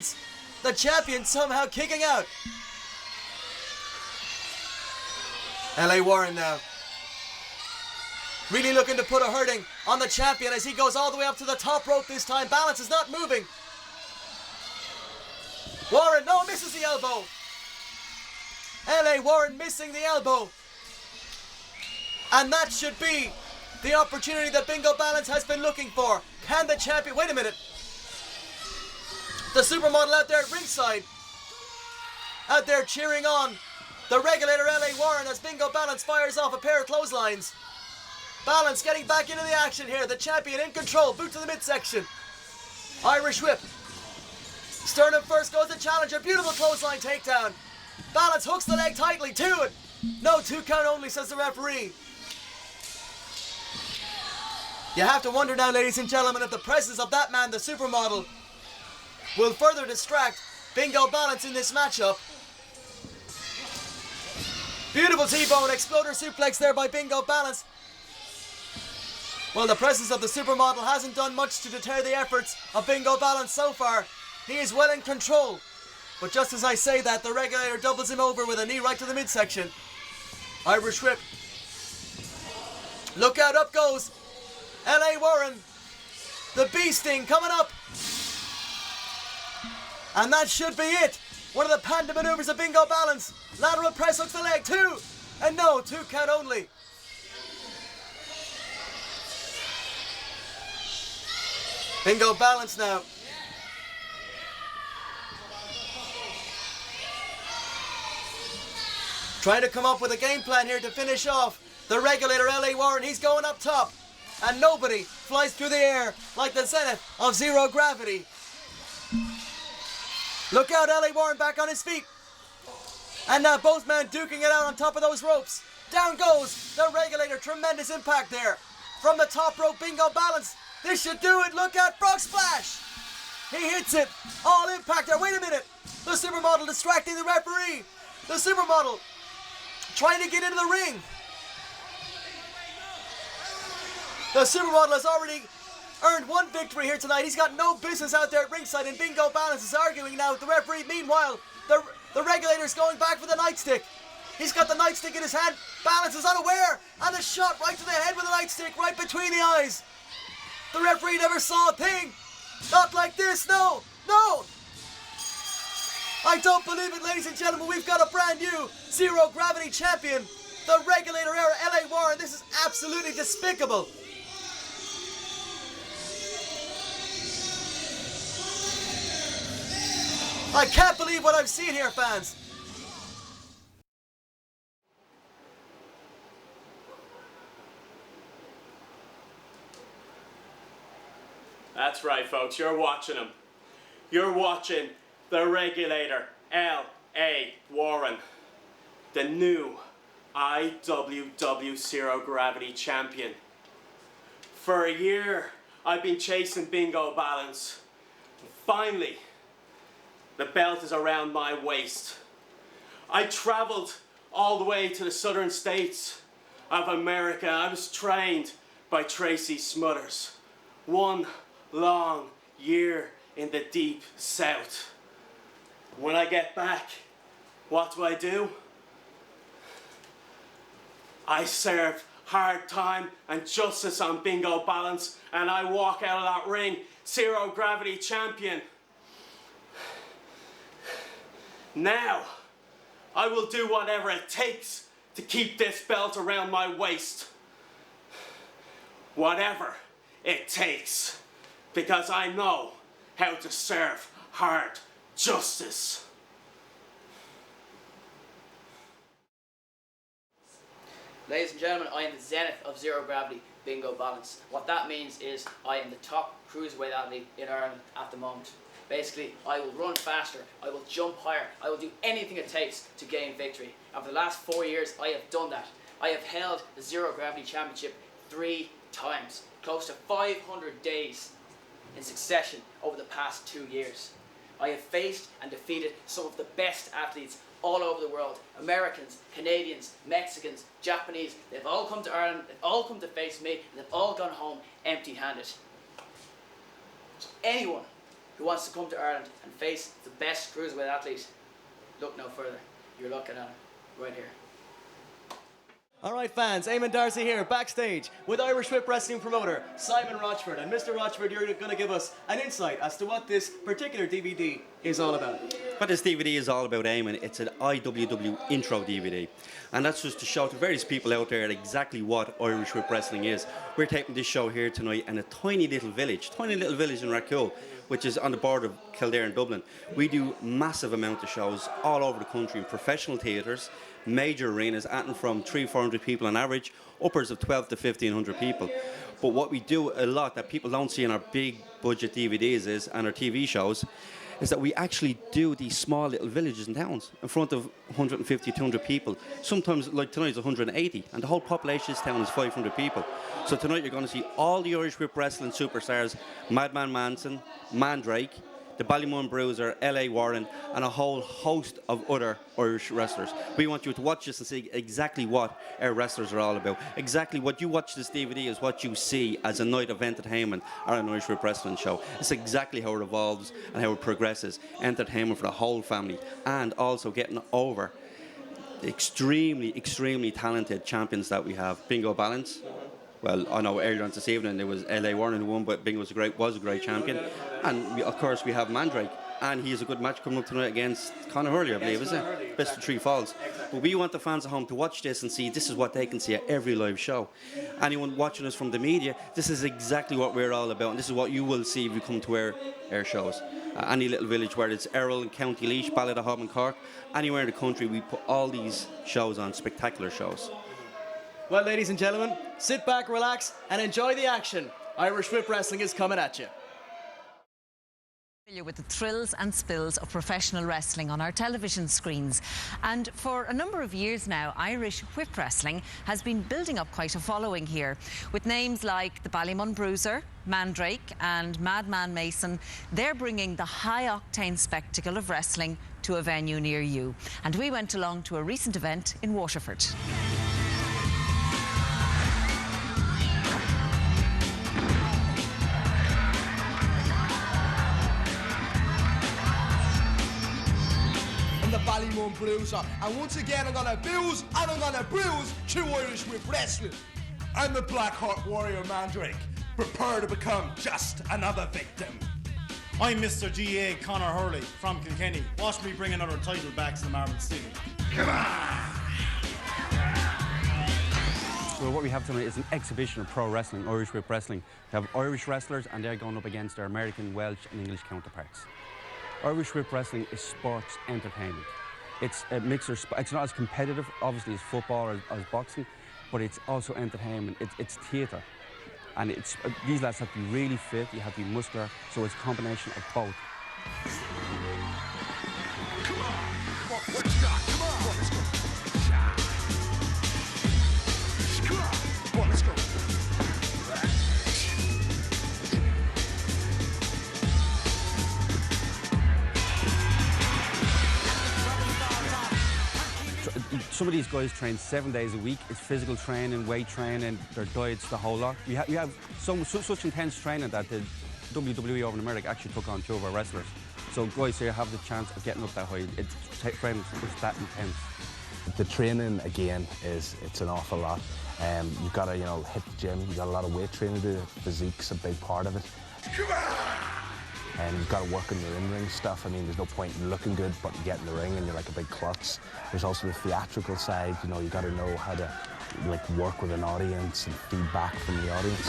The champion somehow kicking out. LA Warren now. Really looking to put a hurting on the champion as he goes all the way up to the top rope this time. Ballance is not moving. Warren, no, misses the elbow. LA Warren missing the elbow. And that should be the opportunity that Bingo Ballance has been looking for. Can the champion... Wait a minute. The Supermodel out there at ringside. Out there cheering on the regulator LA Warren as Bingo Ballance fires off a pair of clotheslines. Ballance getting back into the action here. The champion in control. Boot to the midsection. Irish whip. Sternum first goes the challenger. Beautiful clothesline takedown. Ballance hooks the leg tightly. 2 and no, 2 count only, says the referee. You have to wonder now, ladies and gentlemen, if the presence of that man, the Supermodel, will further distract Bingo Ballance in this matchup. Beautiful T-bone exploder suplex there by Bingo Ballance. Well, the presence of the Supermodel hasn't done much to deter the efforts of Bingo Ballance so far. He is well in control. But just as I say that, the regulator doubles him over with a knee right to the midsection. Irish whip. Look out, up goes LA Warren. The bee sting coming up. And that should be it. One of the panda maneuvers of Bingo Ballance. Lateral press hooks the leg. 2 and no, 2 count only. Bingo Ballance now. Trying to come up with a game plan here to finish off the regulator LA Warren. He's going up top. And nobody flies through the air like the zenith of zero gravity. Look out, LA Warren back on his feet. And now both men duking it out on top of those ropes. Down goes the regulator. Tremendous impact there. From the top rope, Bingo Ballance. This should do it. Look out, frog splash. He hits it. All impact there. Wait a minute. The Supermodel distracting the referee. The Supermodel trying to get into the ring. The Supermodel has already earned 1 victory here tonight. He's got no business out there at ringside, and Bingo Ballance is arguing now with the referee. Meanwhile, the regulator's going back for the nightstick. He's got the nightstick in his hand. Ballance is unaware, and a shot right to the head with the nightstick, right between the eyes. The referee never saw a thing. Not like this, no, no. I don't believe it, ladies and gentlemen. We've got a brand new zero gravity champion. The regulator era, LA Warren. This is absolutely despicable. I can't believe what I've seen here, fans. That's right, folks. You're watching him. You're watching the regulator, L.A. Warren, the new IWW Zero Gravity Champion. For a year, I've been chasing Bingo Ballance. Finally, the belt is around my waist. I traveled all the way to the southern states of America. I was trained by Tracy Smothers. 1 long year in the deep south. When I get back, what do? I serve hard time and justice on Bingo Ballance, and I walk out of that ring zero gravity champion. Now, I will do whatever it takes to keep this belt around my waist. Whatever it takes, because I know how to serve hard justice. Ladies and gentlemen, I am the zenith of zero gravity, Bingo Ballance. What that means is I am the top cruiserweight athlete in Ireland at the moment. Basically, I will run faster, I will jump higher, I will do anything it takes to gain victory. And for the last 4 years, I have done that. I have held the Zero Gravity Championship 3 times, close to 500 days in succession over the past 2 years. I have faced and defeated some of the best athletes all over the world. Americans, Canadians, Mexicans, Japanese. They've all come to Ireland, they've all come to face me, and they've all gone home empty-handed. So anyone who wants to come to Ireland and face the best cruiserweight athlete, look no further. You're looking at him right here. Alright fans, Eamon Darcy here, backstage with Irish Whip Wrestling promoter Simon Rochford. And Mr. Rochford, you're going to give us an insight as to what this particular DVD is all about. What this DVD is all about, Eamon, it's an IWW intro DVD. And that's just to show to various people out there exactly what Irish Whip Wrestling is. We're taping this show here tonight in a tiny little village in Rathcoole, which is on the border of Kildare and Dublin. We do massive amount of shows all over the country in professional theatres, major arenas, acting from 300-400 people on average, upwards of 12 to 1,500 people. But what we do a lot that people don't see in our big budget DVDs and our TV shows is that we actually do these small little villages and towns in front of 150, 200 people. Sometimes, like tonight, it's 180, and the whole population of this town is 500 people. So tonight you're going to see all the Irish Whip Wrestling superstars, Madman Manson, Mandrake, the Ballymun Bruiser, LA Warren, and a whole host of other Irish wrestlers. We want you to watch this and see exactly what our wrestlers are all about. Exactly what you watch this DVD is what you see as a night of entertainment or an Irish Whip Wrestling show. It's exactly how it evolves and how it progresses. Entertainment for the whole family, and also getting over the extremely talented champions that we have. Bingo Ballance. Well, I know earlier on this evening there was LA Warren who won, but Bingo was a great champion. And of course we have Mandrake, and he has a good match coming up tonight against Conor Hurley, I believe, isn't it? Best of three falls. But we want the fans at home to watch this and see this is what they can see at every live show. Anyone watching us from the media, this is exactly what we're all about, and this is what you will see if you come to our shows. Any little village, whether it's Errol in County Laois, Ballydahob in Cork, anywhere in the country, we put all these shows on, spectacular shows. Well, ladies and gentlemen, sit back, relax, and enjoy the action. Irish Whip Wrestling is coming at you. With the thrills and spills of professional wrestling on our television screens. And for a number of years now, Irish Whip Wrestling has been building up quite a following here, with names like the Ballymun Bruiser, Mandrake and Madman Mason. They're bringing the high-octane spectacle of wrestling to a venue near you. And we went along to a recent event in Waterford. The Ballymun Bruiser, and once again I'm gonna abuse and I'm gonna bruise true Irish Whip Wrestling. I'm the Black Heart Warrior Mandrake. Prepare to become just another victim. I'm Mr. GA Conor Hurley from Kilkenny. Watch me bring another title back to the Marble City. Come on! Well, what we have tonight is an exhibition of pro wrestling, Irish Whip Wrestling. We have Irish wrestlers, and they're going up against their American, Welsh and English counterparts. Irish Whip Wrestling is sports entertainment. It's a mixer. It's not as competitive, obviously, as football or as boxing, but it's also entertainment. It's theatre, and these lads have to be really fit. You have to be muscular, so it's a combination of both. Come on! What you got? Come on! Let's go! Come on! Let's go! Some of these guys train 7 days a week. It's physical training, weight training, their diets, the whole lot. We have such intense training that the WWE over in America actually took on 2 of our wrestlers. So guys here have the chance of getting up that high. Training is that intense. The training again it's an awful lot. You've got to hit the gym. You've got a lot of weight training to do. Physique's a big part of it. Come on! And you've got to work on your in-ring stuff. I mean, there's no point in looking good, but you get in the ring and you're like a big klutz. There's also the theatrical side. You got to know how to work with an audience and feedback from the audience.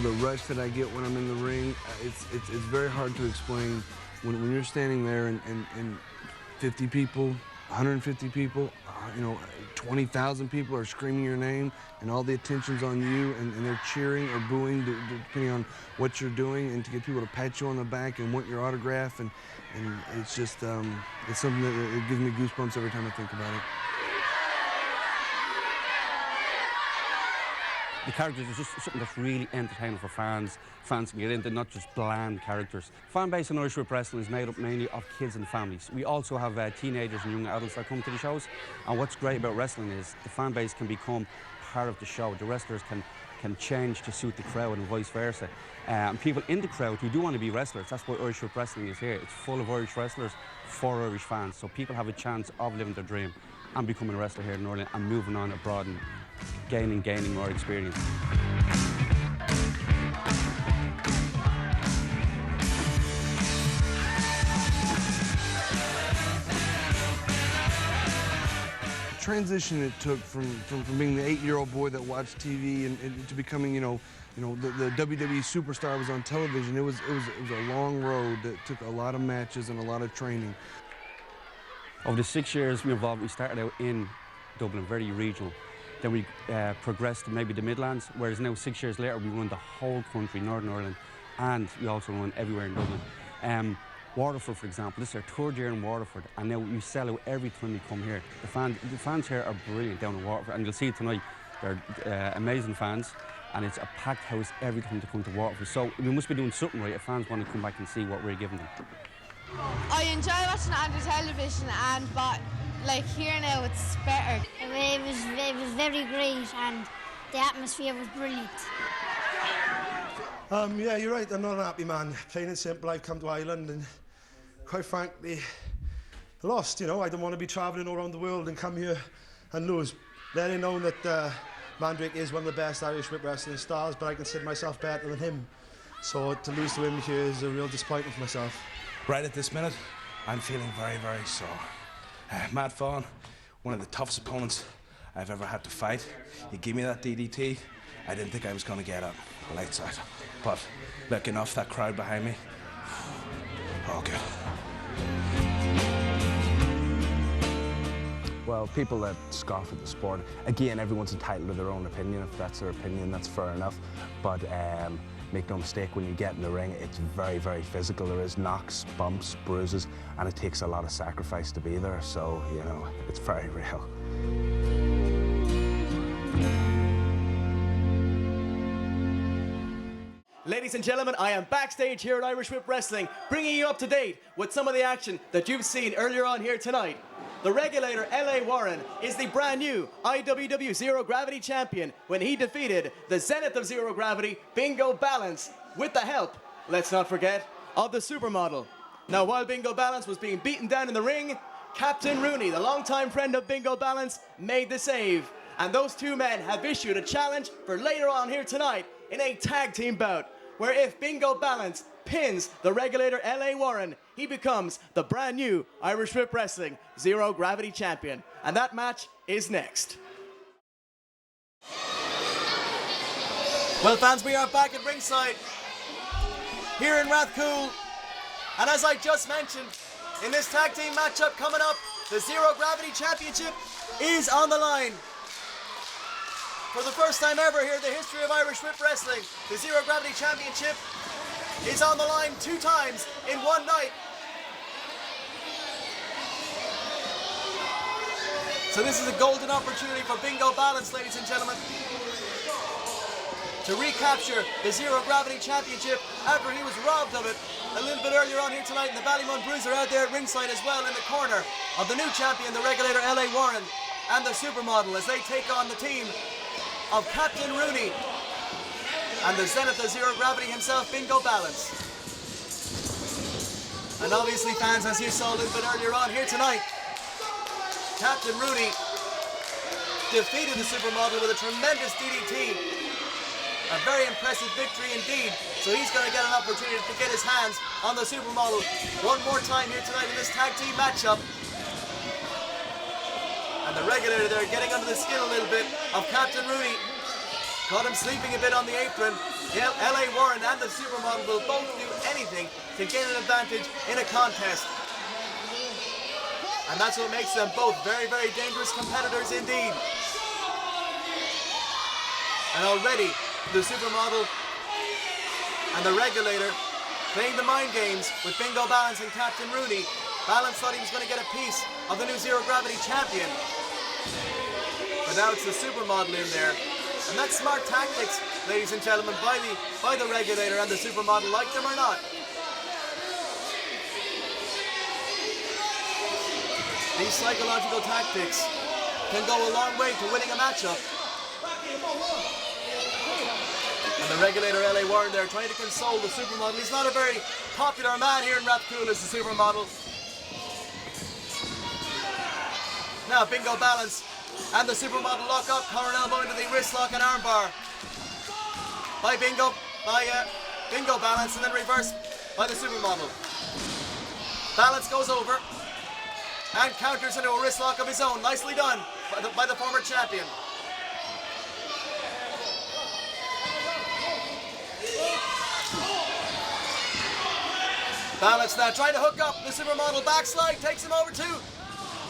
The rush that I get when I'm in the ring, it's very hard to explain. When you're standing there and 50 people, 150 people, 20,000 people are screaming your name, and all the attention's on you, and they're cheering or booing depending on what you're doing, and to get people to pat you on the back and want your autograph, and it's just it's something that it gives me goosebumps every time I think about it. the characters are just something that's really entertaining for fans. Fans can get into, not just bland characters. Fan base in Irish Whip Wrestling is made up mainly of kids and families. We also have teenagers and young adults that come to the shows. And what's great about wrestling is the fan base can become part of the show. The wrestlers can change to suit the crowd and vice versa. And people in the crowd who do want to be wrestlers, that's why Irish Whip Wrestling is here. It's full of Irish wrestlers for Irish fans. So people have a chance of living their dream and becoming a wrestler here in Ireland and moving on abroad and gaining more experience. Transition it took from being the 8-year-old boy that watched TV and to becoming, the WWE superstar was on television. It was a long road that took a lot of matches and a lot of training. Over the 6 years we started out in Dublin, very regional. Then we progressed to maybe the Midlands, whereas now 6 years later we run the whole country, Northern Ireland, and we also run everywhere in Dublin. Waterford, for example, this is our third year in Waterford, and now we sell out every time we come here. The fans here are brilliant down in Waterford, and you'll see tonight, they're amazing fans, and it's a packed house every time they come to Waterford. So we must be doing something right if fans want to come back and see what we're giving them. I enjoy watching it on the television, but here now it's better. It was very great, and the atmosphere was brilliant. Yeah, you're right, I'm not an happy man. Plain and simple, I've come to Ireland and quite frankly, lost, I don't want to be travelling all around the world and come here and lose. Letting know that Mandrake is one of the best Irish Whip Wrestling stars, but I consider myself better than him. So to lose to him here is a real disappointment for myself. Right at this minute, I'm feeling very, very sore. Matt Vaughan, one of the toughest opponents I've ever had to fight. He gave me that DDT. I didn't think I was going to get up. Lights out. But looking off that crowd behind me, all good. Well, people that scoff at the sport, again, everyone's entitled to their own opinion. If that's their opinion, that's fair enough. But make no mistake, when you get in the ring, it's very, very physical. There is knocks, bumps, bruises, and it takes a lot of sacrifice to be there. So, it's very real. Ladies and gentlemen, I am backstage here at Irish Whip Wrestling, bringing you up to date with some of the action that you've seen earlier on here tonight. The Regulator, L.A. Warren, is the brand new IWW Zero Gravity Champion when he defeated the Zenith of Zero Gravity, Bingo Ballance, with the help, let's not forget, of the Supermodel. Now, while Bingo Ballance was being beaten down in the ring, Captain Rooney, the longtime friend of Bingo Ballance, made the save. And those two men have issued a challenge for later on here tonight in a tag team bout, where if Bingo Ballance pins the Regulator L.A. Warren, he becomes the brand new Irish Whip Wrestling Zero Gravity Champion. And that match is next. Well, fans, we are back at ringside here in Rathcoole. And as I just mentioned, in this tag team matchup coming up, the Zero Gravity Championship is on the line. For the first time ever here in the history of Irish Whip Wrestling, the Zero Gravity Championship is on the line 2 times in one night. So this is a golden opportunity for Bingo Ballance, ladies and gentlemen, to recapture the Zero Gravity Championship after he was robbed of it a little bit earlier on here tonight. And the Ballymun Bruiser out there at ringside as well in the corner of the new champion, the Regulator L.A. Warren, and the Supermodel as they take on the team of Captain Rooney and the Zenith of Zero Gravity himself, Bingo Ballance. And obviously, fans, as you saw a little bit earlier on here tonight, Captain Rooney defeated the Supermodel with a tremendous DDT. A very impressive victory indeed. So he's going to get an opportunity to get his hands on the Supermodel one more time here tonight in this tag team matchup. And the Regulator there getting under the skin a little bit of Captain Rooney. Caught him sleeping a bit on the apron. L.A. Warren and the Supermodel will both do anything to gain an advantage in a contest. And that's what makes them both very, very dangerous competitors indeed. And already the Supermodel and the Regulator playing the mind games with Bingo Ballance and Captain Rooney. Ballance thought he was going to get a piece of the new Zero Gravity Champion. But now it's the Supermodel in there. And And that's smart tactics, ladies and gentlemen, by the regulator and the supermodel, like them or not. These psychological tactics can go a long way to winning a matchup. And the regulator, L.A. Warren, there trying to console the supermodel. He's not a very popular man here in Rathcoole as the supermodel. Now Bingo Ballance and the supermodel lock up, collar and elbow into the wrist lock and armbar. By Bingo Ballance, and then reverse by the supermodel. Ballance goes over and counters into a wrist lock of his own. Nicely done by the former champion. Ballance now trying to hook up the supermodel. Backslide takes him over two.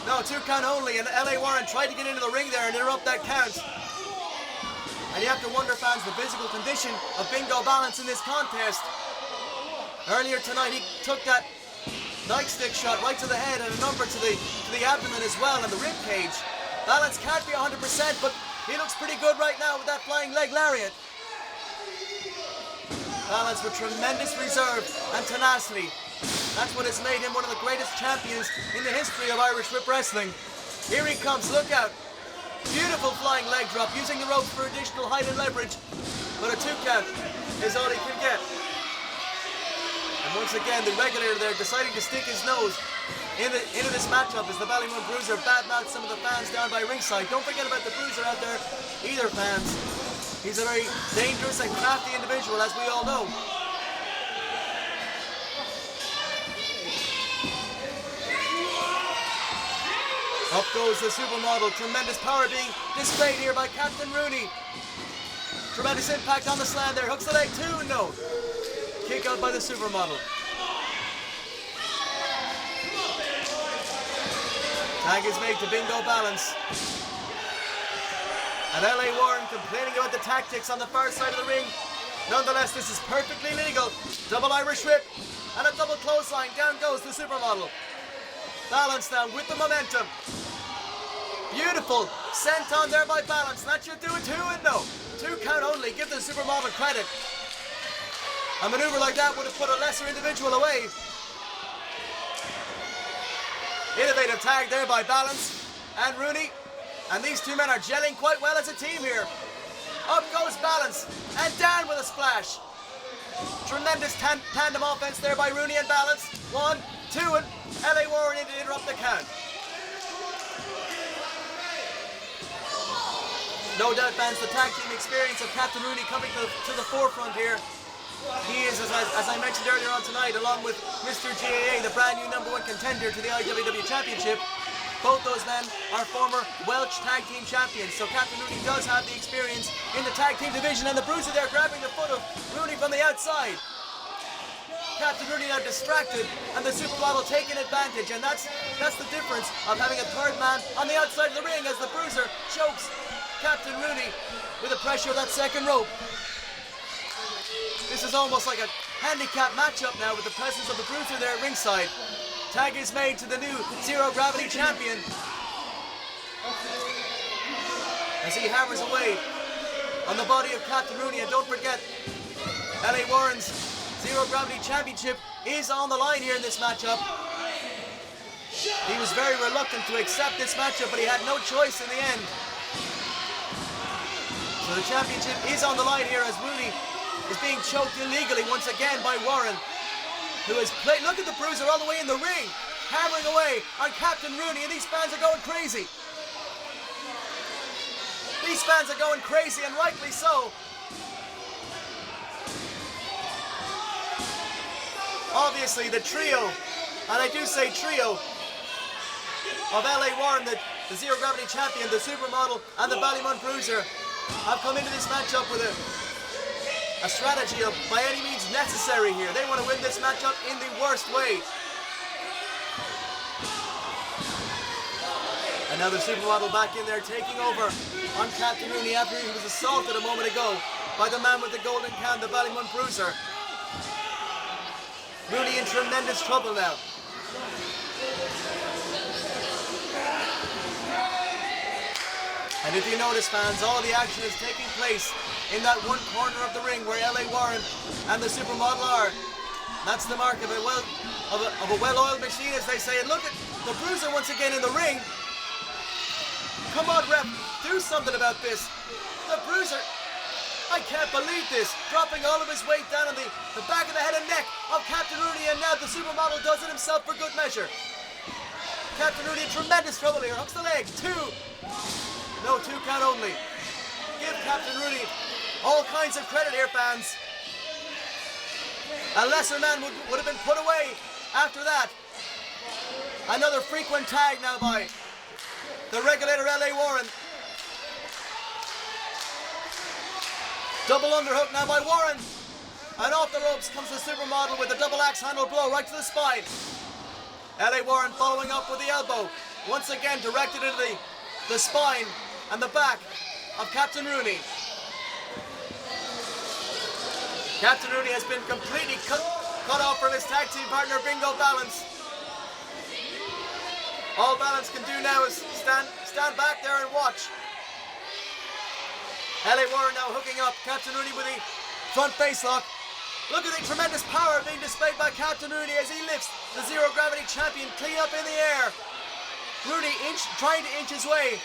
No, 2 count only, and L.A. Warren tried to get into the ring there and interrupt that count. And you have to wonder, fans, the physical condition of Bingo Ballance in this contest. Earlier tonight, he took that nightstick shot right to the head and a number to the abdomen as well and the rib cage. Ballance can't be 100%, but he looks pretty good right now with that flying leg lariat. Ballance with tremendous reserve and tenacity. That's what has made him one of the greatest champions in the history of Irish whip wrestling. Here he comes, look out. Beautiful flying leg drop, using the ropes for additional height and leverage. But a 2 count is all he can get. And once again, the regulator there deciding to stick his nose into this matchup as the Ballymun Bruiser badmouths some of the fans down by ringside. Don't forget about the Bruiser out there either, fans. He's a very dangerous and crafty individual, as we all know. Up goes the supermodel. Tremendous power being displayed here by Captain Rooney. Tremendous impact on the slam there. Hooks the leg too. No. Kick out by the supermodel. Tag is made to Bingo Ballance. And L.A. Warren complaining about the tactics on the far side of the ring. Nonetheless, this is perfectly legal. Double Irish whip and a double clothesline. Down goes the supermodel. Ballance now with the momentum. Beautiful. Sent on there by Ballance. That should do it 2 and no. 2 count only. Give the supermodel credit. A maneuver like that would have put a lesser individual away. Innovative tag there by Ballance and Rooney. And these 2 men are gelling quite well as a team here. Up goes Ballance and down with a splash. Tremendous tandem offense there by Rooney and Ballance. 1, 2, and L.A. Warren in to interrupt the count. No doubt, fans, the tag team experience of Captain Rooney coming to the forefront here. He is, as I mentioned earlier on tonight, along with Mr. GAA, the brand new #1 contender to the IWW Championship. Both those men are former Welsh tag team champions, so Captain Rooney does have the experience in the tag team division, and the Bruiser there grabbing the foot of Rooney from the outside. Captain Rooney now distracted, and the supermodel taking advantage, and that's the difference of having a third man on the outside of the ring as the Bruiser chokes Captain Rooney with the pressure of that second rope. This is almost like a handicap matchup now with the presence of the Bruiser there at ringside. Tag is made to the new Zero Gravity champion as he hammers away on the body of Captain Rooney. And don't forget, L.A. Warren's Zero Gravity Championship is on the line here in this matchup. He was very reluctant to accept this matchup, but he had no choice in the end. So the championship is on the line here as Rooney is being choked illegally once again by Warren, who has played. Look at the Bruiser all the way in the ring, hammering away on Captain Rooney, and these fans are going crazy. These fans are going crazy, and rightly so. Obviously, the trio, and I do say trio, of L.A. Warren, the Zero Gravity champion, the Supermodel, and the Ballymun Bruiser, have come into this matchup with a strategy of by any means necessary here. They want to win this matchup in the worst way. And now the Supermodel back in there, taking over on Captain Rooney after he was assaulted a moment ago by the man with the golden can, the Ballymun Bruiser. Rooney in tremendous trouble now. And if you notice, fans, all the action is taking place in that one corner of the ring where L.A. Warren and the Supermodel are. That's the mark of a well-oiled machine, as they say. And look at the Bruiser once again in the ring. Come on, ref, do something about this. The Bruiser, I can't believe this, dropping all of his weight down on the back of the head and neck of Captain Rooney, and now the Supermodel does it himself for good measure. Captain Rooney in tremendous trouble here, hooks the leg, 2. No, 2 count only. Give Captain Rooney all kinds of credit here, fans. A lesser man would have been put away after that. Another frequent tag now by the regulator L.A. Warren. Double underhook now by Warren. And off the ropes comes the Supermodel with a double axe handle blow right to the spine. L.A. Warren following up with the elbow. Once again directed into the spine and the back of Captain Rooney. Captain Rooney has been completely cut off from his tag team partner Bingo Ballance. All Ballance can do now is stand back there and watch. L.A. Warren now hooking up Captain Rooney with the front face lock. Look at the tremendous power being displayed by Captain Rooney as he lifts the Zero Gravity champion clean up in the air. Rooney trying to inch his way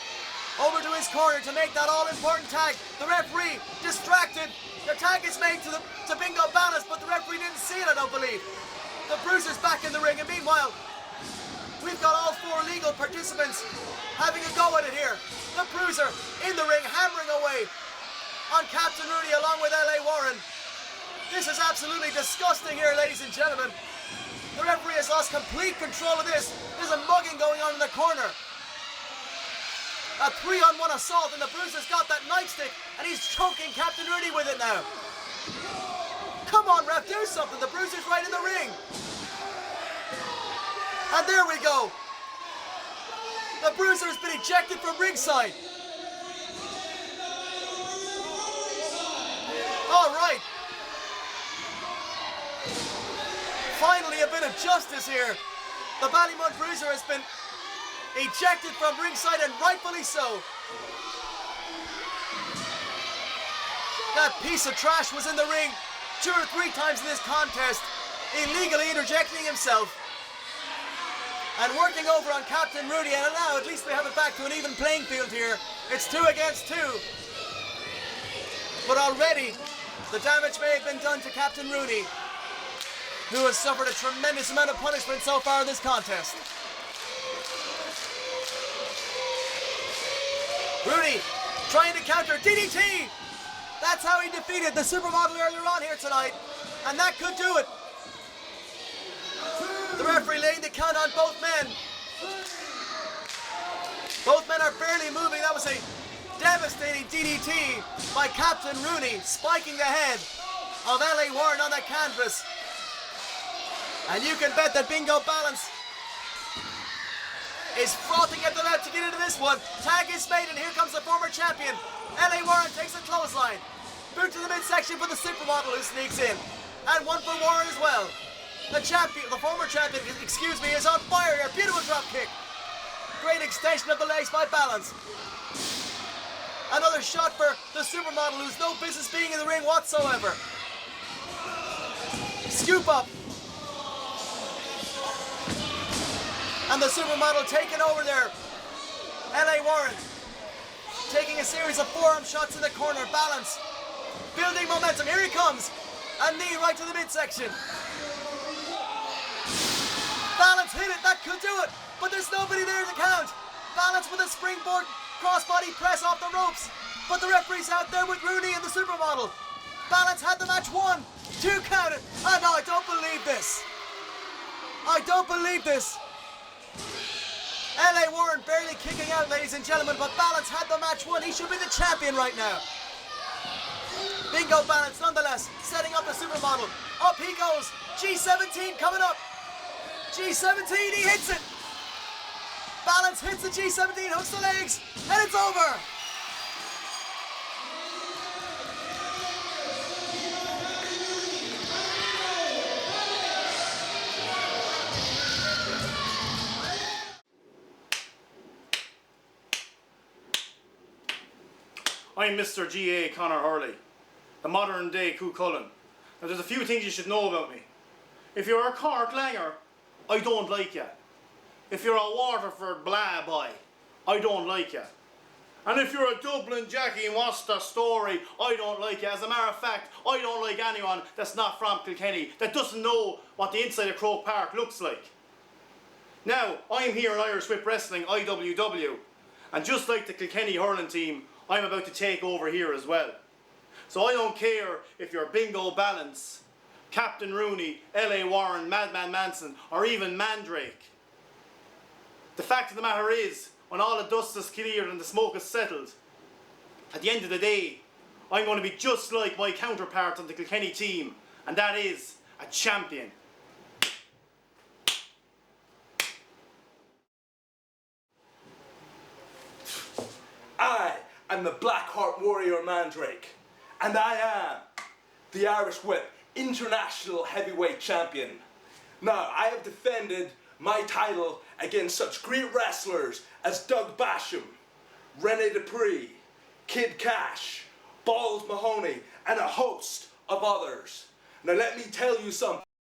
over to his corner to make that all-important tag. The referee distracted. The tag is made to Bingo Ballance, but the referee didn't see it, I don't believe. The Bruiser's back in the ring, and meanwhile, we've got all 4 legal participants having a go at it here. The Bruiser in the ring, hammering away on Captain Rooney along with L.A. Warren. This is absolutely disgusting here, ladies and gentlemen. The referee has lost complete control of this. There's a mugging going on in the corner. A 3-on-1 assault, and the Bruiser's got that nightstick, and he's choking Captain Rooney with it now. Come on, ref, do something. The Bruiser's right in the ring. And there we go. The Bruiser has been ejected from ringside. All right. Finally, a bit of justice here. The Ballymount Bruiser has been ejected from ringside, and rightfully so. That piece of trash was in the ring 2 or 3 times in this contest, illegally interjecting himself and working over on Captain Rooney. And now at least we have it back to an even playing field here. It's 2 against 2. But already the damage may have been done to Captain Rooney, who has suffered a tremendous amount of punishment so far in this contest. Rooney trying to counter DDT. That's how he defeated the Supermodel earlier on here tonight, and that could do it. The referee laying the count on both men. Both men are barely moving. That was a devastating DDT by Captain Rooney, spiking the head of L.A. Warren on the canvas. And you can bet that Bingo Ballance is frothing at the mouth to get into this one. Tag is made, and here comes the former champion. L.A. Warren takes a clothesline. Boot to the midsection for the Supermodel, who sneaks in. And one for Warren as well. The former champion, is on fire here. Beautiful drop kick. Great extension of the legs by Ballance. Another shot for the Supermodel, who's no business being in the ring whatsoever. Scoop up. And the Supermodel taking over there. L.A. Warren taking a series of forearm shots in the corner. Ballance building momentum. Here he comes. A knee right to the midsection. Ballance hit it. That could do it. But there's nobody there to count. Ballance with a springboard crossbody press off the ropes. But the referee's out there with Rooney and the Supermodel. Ballance had the match won. 2 counted. Oh no, I don't believe this. I don't believe this. L.A. Warren barely kicking out, ladies and gentlemen, but Ballance had the match won. He should be the champion right now. Bingo Ballance, nonetheless, setting up the Supermodel. Up he goes. G17 coming up. G17, he hits it. Ballance hits the G17, hooks the legs, and it's over. I'm Mr. G.A. Conor Hurley, the modern day Cú Cullen. Now there's a few things you should know about me. If you're a Cork Langer, I don't like you. If you're a Waterford blah boy, I don't like you. And if you're a Dublin Jackie and what's the story, I don't like you. As a matter of fact, I don't like anyone that's not from Kilkenny, that doesn't know what the inside of Croke Park looks like. Now, I'm here in Irish Whip Wrestling, IWW, and just like the Kilkenny hurling team, I'm about to take over here as well. So I don't care if you're Bingo Ballance, Captain Rooney, L.A. Warren, Madman Manson, or even Mandrake. The fact of the matter is, when all the dust is cleared and the smoke is settled, at the end of the day, I'm going to be just like my counterpart on the Kilkenny team, and that is a champion. I am the Blackheart Warrior Mandrake, and I am the Irish Whip International Heavyweight Champion. Now, I have defended my title against such great wrestlers as Doug Basham, Rene Dupree, Kid Cash, Balls Mahoney, and a host of others. Now let me tell you something.